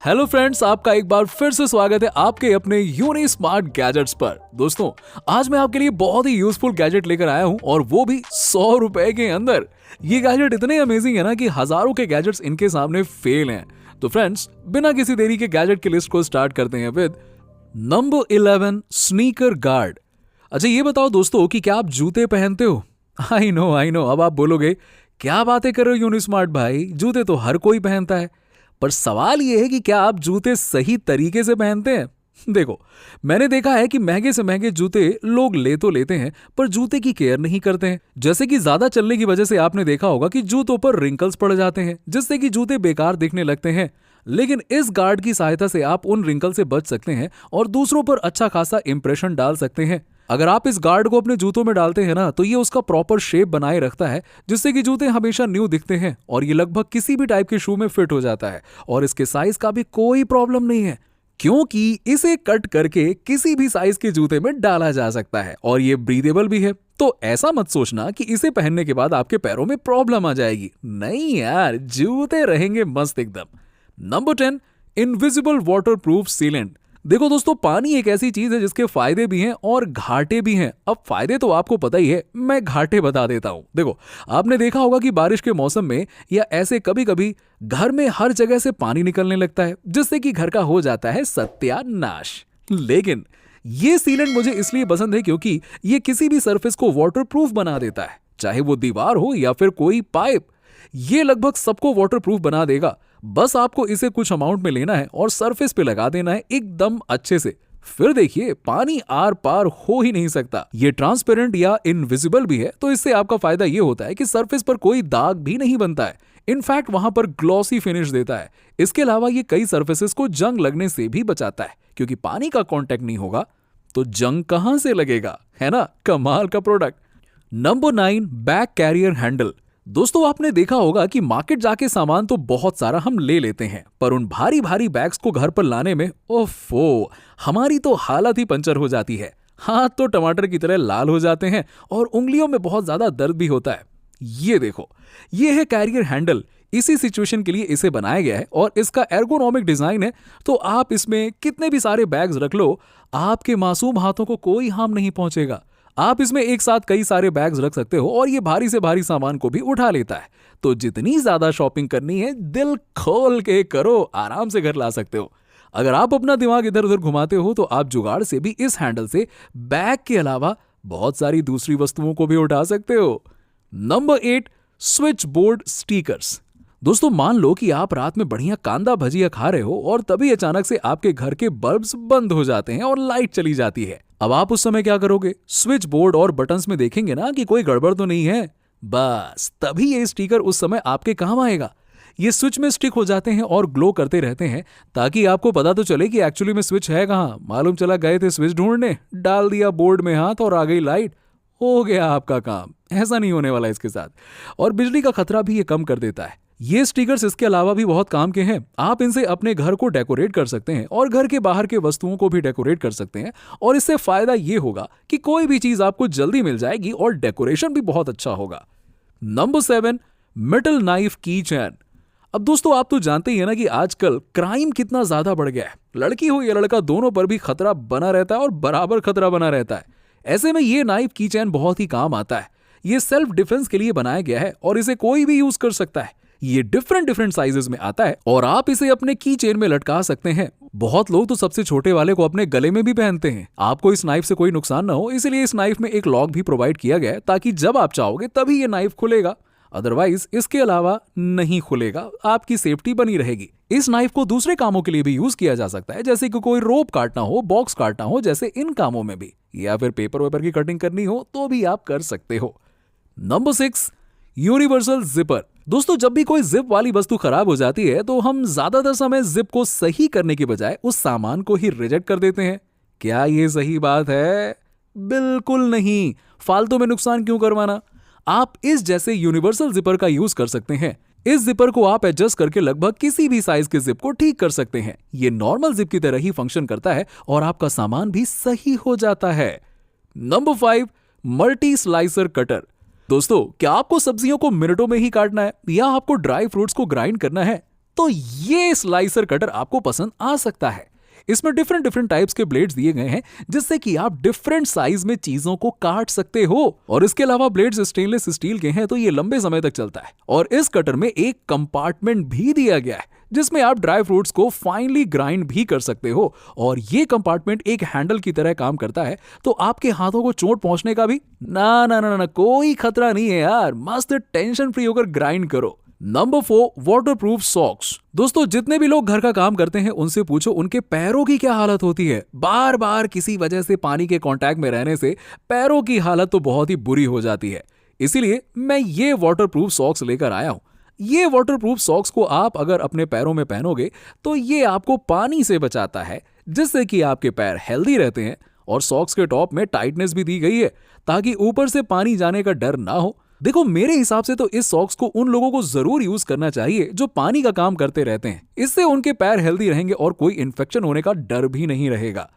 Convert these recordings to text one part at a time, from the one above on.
Hello friends, आपका एक बार फिर से स्वागत है आपके अपने यूनी स्मार्ट गैजेट्स पर। दोस्तों, आज मैं आपके लिए बहुत ही यूजफुल गैजेट लेकर आया हूं और वो भी 100 रुपए के अंदर। ये गैजेट इतने अमेजिंग है ना कि हजारों के गैजेट्स इनके सामने फेल हैं। तो फ्रेंड्स, बिना किसी देरी के गैजेट की लिस्ट को स्टार्ट करते हैं विद नंबर 11 स्नीकर गार्ड। अच्छा, ये बताओ दोस्तों कि क्या आप जूते पहनते हो? आई नो, अब आप बोलोगे क्या बातें कर रहे हो यूनी स्मार्ट भाई, जूते तो हर कोई पहनता है। पर सवाल यह है कि क्या आप जूते सही तरीके से पहनते हैं? देखो, मैंने देखा है कि महंगे से महंगे जूते लोग ले तो लेते हैं पर जूते की केयर नहीं करते हैं। जैसे कि ज्यादा चलने की वजह से आपने देखा होगा कि जूतों पर रिंकल्स पड़ जाते हैं जिससे कि जूते बेकार दिखने लगते हैं। लेकिन इस गार्ड की सहायता से आप उन रिंकल से बच सकते हैं और दूसरों पर अच्छा खासा इंप्रेशन डाल सकते हैं। अगर आप इस गार्ड को अपने जूतों में डालते हैं ना, तो ये उसका प्रॉपर शेप बनाए रखता है जिससे कि जूते हमेशा न्यू दिखते हैं और ये लगभग किसी भी टाइप के शू में फिट हो जाता है और इसके साइज का भी कोई प्रॉब्लम नहीं है क्योंकि इसे कट करके किसी भी साइज के जूते में डाला जा सकता है और ये ब्रीदेबल भी है। तो ऐसा मत सोचना कि इसे पहनने के बाद आपके पैरों में प्रॉब्लम आ जाएगी। नहीं यार, जूते रहेंगे मस्त एकदम। Number 10 invisible waterproof sealant. देखो दोस्तों, पानी एक ऐसी चीज है जिसके फायदे भी हैं और घाटे भी हैं। अब फायदे तो आपको पता ही है, मैं घाटे बता देता हूं। देखो, आपने देखा होगा कि बारिश के मौसम में या ऐसे कभी कभी घर में हर जगह से पानी निकलने लगता है जिससे कि घर का हो जाता है सत्यानाश। लेकिन ये सीलेंट मुझे इसलिए पसंद है क्योंकि ये किसी भी सरफेस को वाटरप्रूफ बना देता है, चाहे वो दीवार हो या फिर कोई पाइप। ये लगभग सबको वाटरप्रूफ बना देगा। बस आपको इसे कुछ अमाउंट में लेना है और सरफेस पे लगा देना है एकदम अच्छे से। फिर देखिए, पानी आर पार हो ही नहीं सकता। ये ट्रांसपेरेंट या इनविजिबल भी है, तो इससे आपका फायदा ये होता है कि सरफेस पर कोई दाग भी नहीं बनता है। इनफैक्ट वहां पर ग्लॉसी फिनिश देता है। इसके अलावा ये कई सरफेसेस को जंग लगने से भी बचाता है क्योंकि पानी का कांटेक्ट नहीं होगा तो जंग कहां से लगेगा, है ना? कमाल का product. Number 9 bag carrier handle. दोस्तों, आपने देखा होगा कि मार्केट जाके सामान तो बहुत सारा हम ले लेते हैं पर उन भारी भारी बैग्स को घर पर लाने में ओफो, हमारी तो हालत ही पंचर हो जाती है। हाथ तो टमाटर की तरह लाल हो जाते हैं और उंगलियों में बहुत ज्यादा दर्द भी होता है। ये देखो, ये है कैरियर हैंडल। इसी सिचुएशन के लिए इसे बनाया गया है और इसका एर्गोनॉमिक डिजाइन है, तो आप इसमें कितने भी सारे बैग्स रख लो, आपके मासूम हाथों को कोई हार्म नहीं पहुंचेगा। आप इसमें एक साथ कई सारे बैग्स रख सकते हो और ये भारी से भारी सामान को भी उठा लेता है। तो जितनी ज्यादा शॉपिंग करनी है दिल खोल के करो, आराम से घर ला सकते हो। अगर आप अपना दिमाग इधर उधर घुमाते हो तो आप जुगाड़ से भी इस हैंडल से बैग के अलावा बहुत सारी दूसरी वस्तुओं को भी उठा सकते हो। Number 8 switch board stickers. दोस्तों, मान लो कि आप रात में बढ़िया कांदा भजिया खा रहे हो और तभी अचानक से आपके घर के बल्ब्स बंद हो जाते हैं और लाइट चली जाती है। अब आप उस समय क्या करोगे? स्विच बोर्ड और बटन्स में देखेंगे ना कि कोई गड़बड़ तो नहीं है। बस तभी ये स्टिकर उस समय आपके काम आएगा। ये स्विच में स्टिक हो जाते हैं और ग्लो करते रहते हैं ताकि आपको पता तो चले कि एक्चुअली में स्विच है कहाँ। मालूम चला गए थे स्विच ढूंढने, डाल दिया बोर्ड में हाथ और आ गई लाइट, हो गया आपका काम। ऐसा नहीं होने वाला इसके साथ। और बिजली का खतरा भी ये कम कर देता है। ये स्टिकर्स इसके अलावा भी बहुत काम के हैं। आप इनसे अपने घर को डेकोरेट कर सकते हैं और घर के बाहर के वस्तुओं को भी डेकोरेट कर सकते हैं और इससे फायदा ये होगा कि कोई भी चीज आपको जल्दी मिल जाएगी और डेकोरेशन भी बहुत अच्छा होगा। नंबर 7 मेटल नाइफ की चैन। अब दोस्तों, आप तो जानते ही है ना कि आजकल क्राइम कितना ज्यादा बढ़ गया है। लड़की हो या लड़का, दोनों पर भी खतरा बना रहता है और बराबर खतरा बना रहता है। ऐसे में ये नाइफ की चैन बहुत ही काम आता है। ये सेल्फ डिफेंस के लिए बनाया गया है और इसे कोई भी यूज कर सकता है। ये डिफरेंट साइजेस में आता है और आप इसे अपने की चेन में लटका सकते हैं। बहुत लोग तो सबसे छोटे वाले को अपने गले में भी पहनते हैं। आपको इस नाइफ से कोई नुकसान ना हो, इसलिए इस नाइफ में एक लॉक भी प्रोवाइड किया गया है ताकि जब आप चाहोगे तभी ये नाइफ खुलेगा, अदरवाइज इसके अलावा नहीं खुलेगा। आपकी सेफ्टी बनी रहेगी। इस नाइफ को दूसरे कामों के लिए भी यूज किया जा सकता है, जैसे कि कोई रोप काटना हो, बॉक्स काटना हो, जैसे इन कामों में भी, या फिर पेपर वेपर की कटिंग करनी हो तो भी आप कर सकते हो। Number 6 universal zipper. दोस्तों, जब भी कोई जिप वाली वस्तु खराब हो जाती है तो हम ज्यादातर समय जिप को सही करने के बजाय उस सामान को ही रिजेक्ट कर देते हैं। क्या ये सही बात है? बिल्कुल नहीं। फालतू में नुकसान क्यों करवाना? आप इस जैसे यूनिवर्सल जिपर का यूज कर सकते हैं। इस जिपर को आप एडजस्ट करके लगभग किसी भी साइज के जिप को ठीक कर सकते हैं। ये नॉर्मल जिप की तरह ही फंक्शन करता है और आपका सामान भी सही हो जाता है। Number 5 multi slicer cutter. दोस्तों, क्या आपको सब्जियों को मिनटों में ही काटना है या आपको ड्राई फ्रूट्स को ग्राइंड करना है? तो ये स्लाइसर कटर आपको पसंद आ सकता है। इसमें डिफरेंट डिफरेंट टाइप्स के ब्लेड्स दिए गए हैं जिससे कि आप डिफरेंट साइज में चीजों को काट सकते हो। और इसके अलावा ब्लेड्स स्टेनलेस स्टील के हैं तो ये लंबे समय तक चलता है। और इस कटर में एक कंपार्टमेंट भी दिया गया है जिसमें आप ड्राई फ्रूट्स को फाइनली ग्राइंड भी कर सकते हो। और ये कंपार्टमेंट एक हैंडल की तरह काम करता है तो आपके हाथों को चोट पहुंचने का भी ना कोई खतरा नहीं है यार। मस्त टेंशन फ्री होकर ग्राइंड करो। Number 4, waterproof socks. दोस्तों जितने भी लोग घर का काम करते हैं उनसे पूछो उनके पैरों की क्या हालत होती है। बार बार किसी वजह से पानी के कांटेक्ट में रहने से पैरों की हालत तो बहुत ही बुरी हो जाती है। इसीलिए मैं ये वाटरप्रूफ सॉक्स लेकर आया हूं। ये वाटरप्रूफ सॉक्स को आप अगर अपने पैरों में पहनोगे तो ये आपको पानी से बचाता है जिससे कि आपके पैर हेल्दी रहते हैं। और सॉक्स के टॉप में टाइटनेस भी दी गई है ताकि ऊपर से पानी जाने का डर ना हो। देखो मेरे हिसाब से तो इस सॉक्स को उन लोगों को जरूर यूज करना चाहिए जो पानी का काम करते रहते हैं। इससे उनके पैर हेल्दी रहेंगे और कोई इन्फेक्शन होने का डर भी नहीं रहेगा।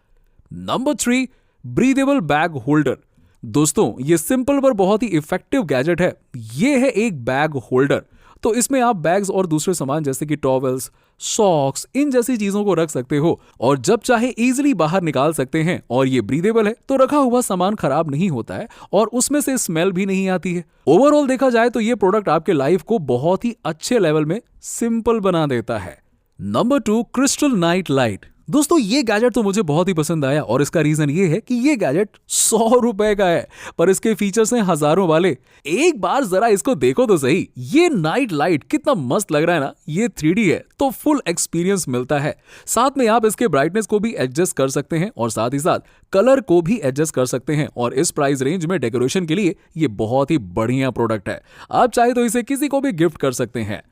Number 3, breathable bag holder. दोस्तों ये सिंपल पर बहुत ही इफेक्टिव गैजेट है। ये है एक बैग होल्डर। तो इसमें आप बैग्स और दूसरे सामान जैसे कि टॉवेल्स, सॉक्स, इन जैसी चीजों को रख सकते हो और जब चाहे इजीली बाहर निकाल सकते हैं। और ये ब्रीदेबल है तो रखा हुआ सामान खराब नहीं होता है और उसमें से स्मेल भी नहीं आती है। ओवरऑल देखा जाए तो ये प्रोडक्ट आपके लाइफ को बहुत ही अच्छे लेवल में सिंपल बना देता है। Number 2, crystal night light. दोस्तों ये गैजेट तो मुझे बहुत ही पसंद आया और इसका रीजन ये है कि ये गैजेट 100 रुपए का है पर इसके फीचर्स हैं हजारों वाले। एक बार जरा इसको देखो तो सही। ये नाइट लाइट कितना मस्त लग रहा है ना। ये 3D है तो फुल एक्सपीरियंस मिलता है। साथ में आप इसके ब्राइटनेस को भी एडजस्ट कर सकते हैं और साथ ही साथ कलर को भी एडजस्ट कर सकते हैं। और इस प्राइस रेंज में डेकोरेशन के लिए ये बहुत ही बढ़िया प्रोडक्ट है। आप चाहे तो इसे किसी को भी गिफ्ट कर सकते हैं।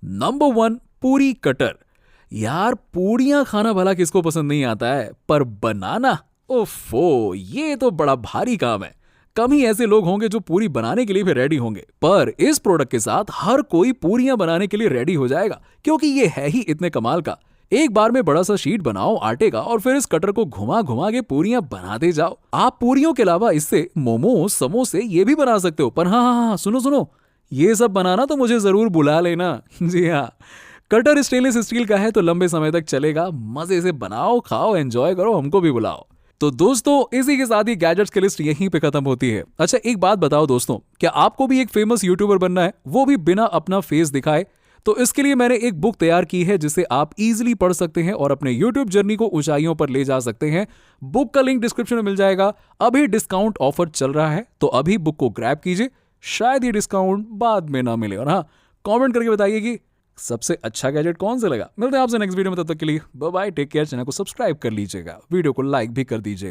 नंबर 1, पूरी कटर। यार पूड़ियां खाना भला किसको पसंद नहीं आता है पर बनाना, ओफो, ये तो बड़ा भारी काम है। कम ही ऐसे लोग होंगे जो पूरी बनाने के लिए भी रेडी होंगे। पर इस प्रोडक्ट के साथ हर कोई पूरियां बनाने के लिए रेडी हो जाएगा क्योंकि ये है ही इतने कमाल का। एक बार में बड़ा सा शीट बनाओ आटे का और फिर इस कटर को घुमा घुमा के पूरियां बनाते जाओ। आप पूरियों के अलावा इससे मोमोज, समोसे ये भी बना सकते हो। पर हाँ, सुनो, ये सब बनाना तो मुझे जरूर बुला लेना। जी हाँ, कटर स्टेनलेस स्टील का है तो लंबे समय तक चलेगा। मजे से बनाओ, खाओ, एंजॉय करो, हमको भी बुलाओ। तो दोस्तों इसी के साथ ही गैजेट्स की लिस्ट यहीं पे खत्म होती है। अच्छा एक बात बताओ दोस्तों, क्या आपको भी एक फेमस यूट्यूबर बनना है, वो भी बिना अपना फेस दिखाए? तो इसके लिए मैंने एक बुक तैयार की है जिसे आप इजीली पढ़ सकते हैं और अपने यूट्यूब जर्नी को ऊंचाइयों पर ले जा सकते हैं। बुक का लिंक डिस्क्रिप्शन में मिल जाएगा। अभी डिस्काउंट ऑफर चल रहा है तो अभी बुक को ग्रैब कीजिए। शायद ये डिस्काउंट बाद में ना मिले। और हाँ, कॉमेंट करके बताइए कि सबसे अच्छा गैजेट कौन सा लगा। मिलते हैं आपसे नेक्स्ट वीडियो में, तब तक के लिए bye bye, take care. Channel को सब्सक्राइब कर लीजिएगा, वीडियो को लाइक भी कर दीजिएगा।